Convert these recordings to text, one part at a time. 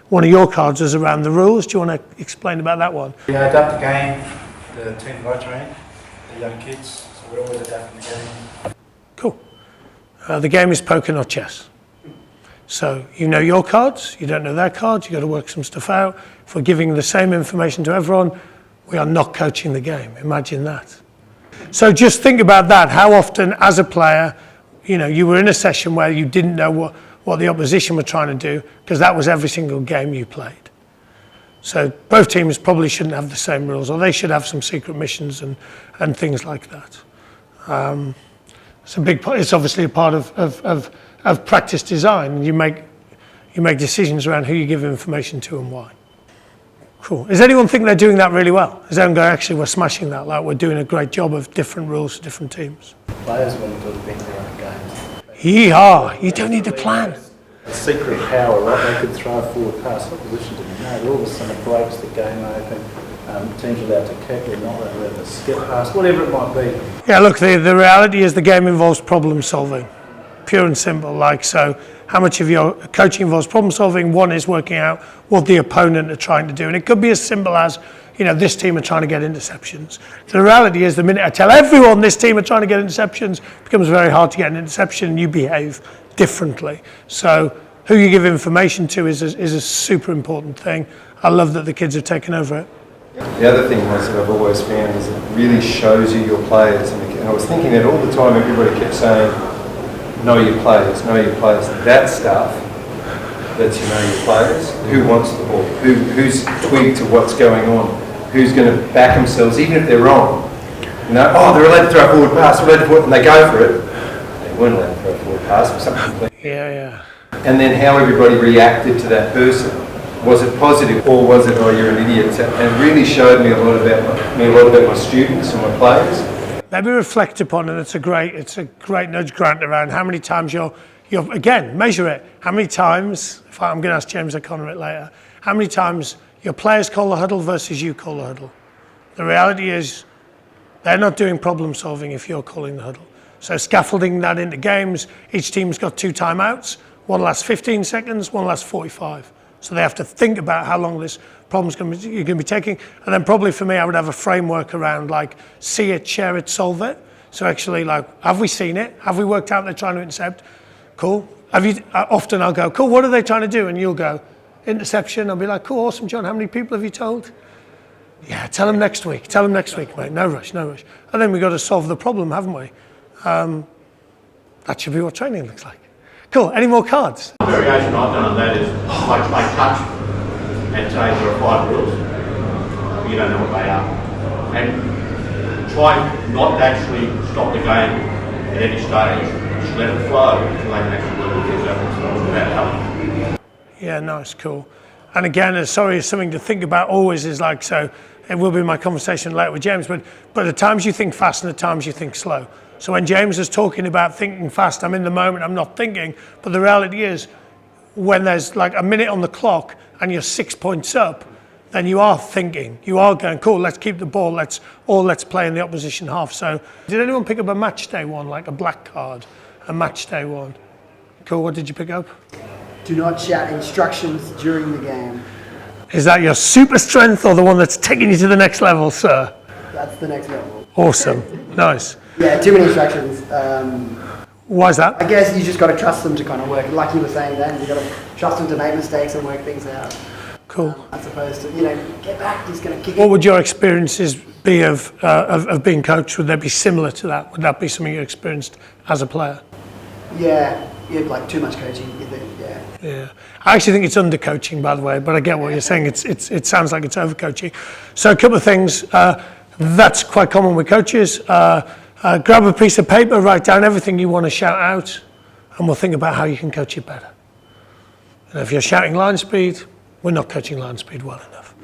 one of your cards was around the rules. Do you want to explain about that one? We adapt the game, the team that I train, the young kids, so we're always adapting the game. Cool. The game is poker, not chess. So you know your cards, you don't know their cards, you've got to work some stuff out. If we're giving the same information to everyone, we are not coaching the game. Imagine that. So just think about that. How often as a player, you were in a session where you didn't know what the opposition were trying to do, because that was every single game you played. So both teams probably shouldn't have the same rules, or they should have some secret missions and things like that. It's obviously a part of practice design. You make decisions around who you give information to and why. Cool. Does anyone think they're doing that really well? Is anyone going, actually, we're smashing that, like we're doing a great job of different rules for different teams? Players want to beat their own games. Yeehaw! You don't need a plan. A secret power, right? They could throw a forward pass, opposition didn't know. All of a sudden it breaks the game open. Teams allowed to kick or not, allowed to skip past, whatever it might be. Yeah, look, the reality is the game involves problem solving. Pure and simple. So how much of your coaching involves problem solving? One is working out what the opponent are trying to do. And it could be as simple as, this team are trying to get interceptions. So the reality is the minute I tell everyone this team are trying to get interceptions, it becomes very hard to get an interception and you behave differently. So who you give information to is a super important thing. I love that the kids have taken over it. The other thing was that I've always found is it really shows you your players. And I was thinking that all the time everybody kept saying, know your players, know your players. That stuff lets you know your players. Who wants the ball? Who's twigged to what's going on? Who's going to back themselves, even if they're wrong? They're allowed to throw a forward pass, and they go for it. They weren't allowed to throw a forward pass for something. Yeah. And then how everybody reacted to that person. Was it positive or was it, oh, you're an idiot? And it really showed me a lot about my students and my players. Maybe reflect upon it. It's a great nudge, Grant, around how many times you're again, measure it. How many times, I'm going to ask James O'Connor it later, how many times your players call the huddle versus you call the huddle. The reality is they're not doing problem solving if you're calling the huddle. So scaffolding that into games, each team's got 2 timeouts. One lasts 15 seconds, one lasts 45. So they have to think about how long this problem's you're going to be taking. And then probably for me, I would have a framework around see it, share it, solve it. So actually have we seen it? Have we worked out they're trying to intercept? Cool. Often I'll go, cool, what are they trying to do? And you'll go, interception. I'll be like, cool, awesome, John. How many people have you told? Yeah, tell them next week. Tell them next week, mate. No rush. And then we've got to solve the problem, haven't we? That should be what training looks like. Cool. Any more cards? The variation I've done on that is I touch and say there are 5 rules. You don't know what they are. And try not to actually stop the game at any stage. Just let it flow until they can actually work with themselves without help. Yeah, nice, cool. And again, something to think about always is so it will be my conversation later with James, but at times you think fast and at times you think slow. So when James is talking about thinking fast, I'm in the moment, I'm not thinking. But the reality is, when there's a minute on the clock and you're 6 points up, then you are thinking. You are going, cool, let's keep the ball, let's play in the opposition half. So did anyone pick up a match day one, like a black card, a match day one? Cool, what did you pick up? Do not shout instructions during the game. Is that your super strength or the one that's taking you to the next level, sir? That's the next level. Awesome, nice. Yeah, too many instructions. Why is that? I guess you just got to trust them to kind of work. Like you were saying then, you got to trust them to make mistakes and work things out. Cool. As opposed to, get back, he's going to kick What it. would your experiences be of being coached? Would they be similar to that? Would that be something you experienced as a player? Yeah, too much coaching. Yeah. I actually think it's under coaching, by the way, but I get what you're saying. It sounds like it's over coaching. So a couple of things. That's quite common with coaches. Grab a piece of paper, write down everything you want to shout out, and we'll think about how you can coach it better. And if you're shouting line speed, we're not coaching line speed well enough.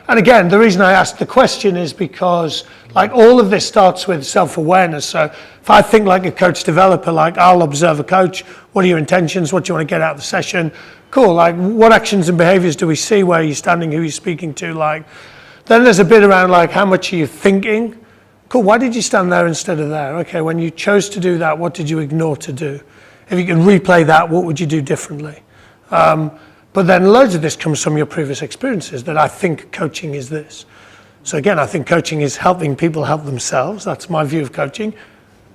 And again, the reason I asked the question is because all of this starts with self-awareness. So if I think like a coach developer, I'll observe a coach, what are your intentions, what do you want to get out of the session? Cool, what actions and behaviors do we see, where are you standing, who are you speaking to, Then there's a bit around how much are you thinking? Cool, why did you stand there instead of there? Okay, when you chose to do that, what did you ignore to do? If you can replay that, what would you do differently? But then loads of this comes from your previous experiences, that I think coaching is this. So again, I think coaching is helping people help themselves. That's my view of coaching.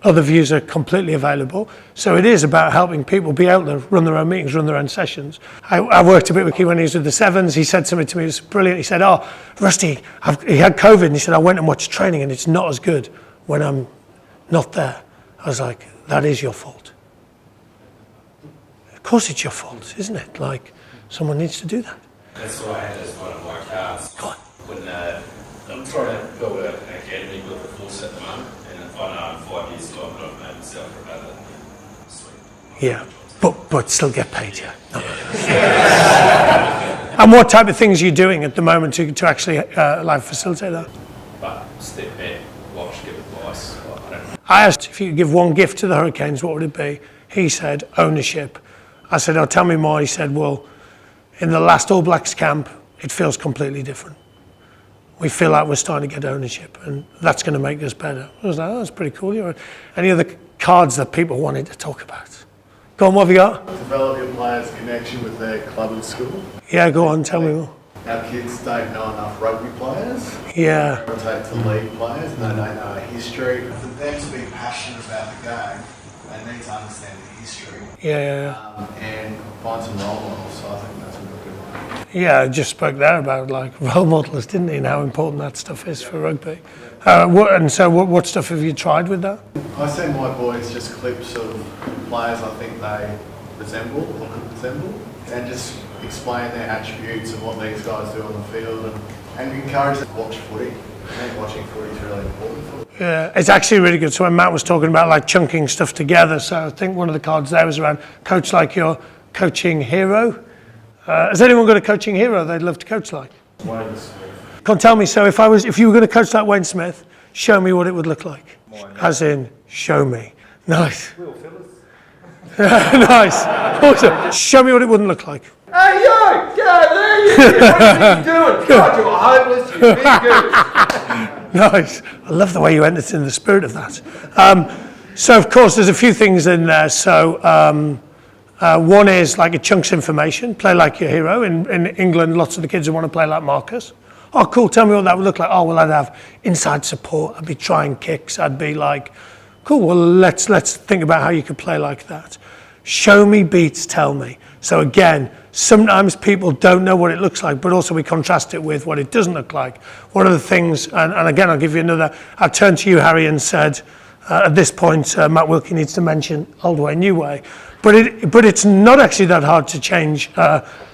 Other views are completely available. So it is about helping people be able to run their own meetings, run their own sessions. I worked a bit with Keith when he was with the Sevens. He said something to me, it was brilliant. He said, oh, Rusty, he had COVID, and he said, I went and watched training, and it's not as good when I'm not there. I was like, that is your fault. Of course it's your fault, isn't it? Like, someone needs to do that. That's why I had as one of my cards. Go on. When I'm trying to build an academy with the force at the moment, and if I know in 5 years' time that I've made myself for another sweet. Yeah, but still get paid, yeah. No. And what type of things are you doing at the moment to actually like facilitate that? But step back, watch, give advice. I don't know. I asked if you could give one gift to the Hurricanes, what would it be? He said, ownership. I said, oh, tell me more. He said, well, in the last All Blacks camp, it feels completely different. We feel like we're starting to get ownership, and that's going to make us better. I was like, oh, that's pretty cool. Any other cards that people wanted to talk about? Go on, what have you got? Develop your players' connection with their club and school. Yeah, go on, tell me more. Our kids don't know enough rugby players. Yeah. They rotate to league players, and they don't know our history. For them to be passionate about the game, they need to understand the history. Yeah. And find some role models. So I think that's a good one. Yeah, I just spoke there about like role models, didn't he, and how important that stuff is for rugby. What stuff have you tried with that? I send my boys just clips of players I think they resemble or could resemble, and just explain their attributes and what these guys do on the field, and encourage them to watch footy. I think watching footy is really important for them. Yeah, it's actually really good. So when Matt was talking about like chunking stuff together, so I think one of the cards there was around coach like your coaching hero. Has anyone got a coaching hero they'd love to coach like? Wayne Smith. Come tell me, so if you were going to coach like Wayne Smith, show me what it would look like. As in, show me. Nice. Will Phillips. Nice. Awesome. Show me what it wouldn't look like. Hey, yo! Go there, you! What are you doing? God, you're homeless, you big goose. Nice. I love the way you entered in the spirit of that. So, of course, there's a few things in there. So, one is like it chunks information. Play like your hero. In England, lots of the kids want to play like Marcus. Oh, cool. Tell me what that would look like. Oh, well, I'd have inside support. I'd be trying kicks. I'd be like, cool. Well, let's think about how you could play like that. Show me beats tell me. So again, sometimes people don't know what it looks like, but also we contrast it with what it doesn't look like. One of the things, and again, I'll give you another, I've turned to you, Harry, and said, at this point, Matt Wilkie needs to mention Old Way, New Way. But it's not actually that hard to change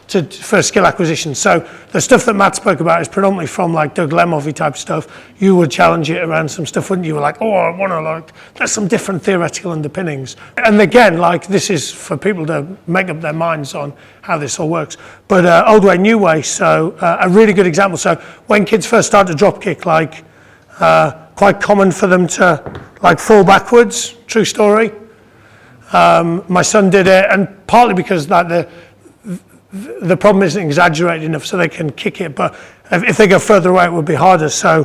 for skill acquisition. So the stuff that Matt spoke about is predominantly from like Doug Lemovy type stuff. You would challenge it around some stuff, wouldn't you? You were like, oh, I want to like, there's some different theoretical underpinnings. And again, like this is for people to make up their minds on how this all works. But Old Way, New Way, so a really good example. So when kids first start to drop kick, like quite common for them to like fall backwards, true story. My son did it, and partly because that the problem isn't exaggerated enough so they can kick it, but if they go further away it would be harder. So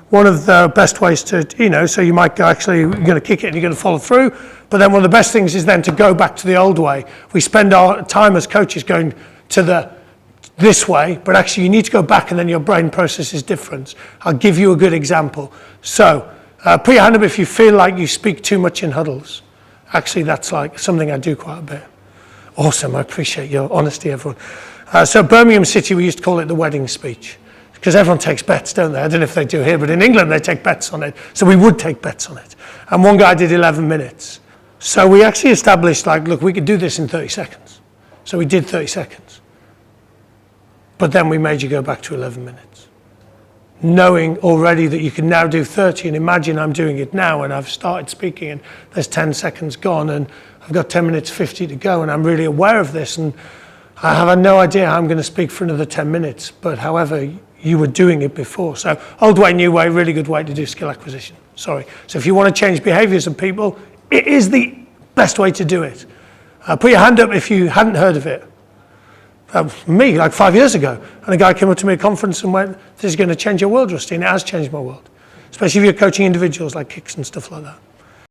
one of the best ways to, so you might go, actually you're going to kick it and you're going to follow through, but then one of the best things is then to go back to the old way. We spend our time as coaches going to this way, but actually you need to go back and then your brain processes different. I'll give you a good example. So put your hand up if you feel like you speak too much in huddles. Actually, that's like something I do quite a bit. Awesome, I appreciate your honesty, everyone. So Birmingham City, we used to call it the wedding speech, because everyone takes bets, don't they? I don't know if they do here, but in England they take bets on it. So we would take bets on it. And one guy did 11 minutes. So we actually established, like, look, we could do this in 30 seconds. So we did 30 seconds. But then we made you go back to 11 minutes. Knowing already that you can now do 30, and imagine I'm doing it now and I've started speaking and there's 10 seconds gone and I've got 10 minutes 50 to go, and I'm really aware of this, and I have no idea how I'm going to speak for another 10 minutes, but however, you were doing it before. So old way, new way, really good way to do skill acquisition. Sorry. So if you want to change behaviours of people, it is the best way to do it. Put your hand up if you hadn't heard of it. Me, like 5 years ago, and a guy came up to me at a conference and went, this is going to change your world, Rusty, and it has changed my world. Especially if you're coaching individuals like kicks and stuff like that.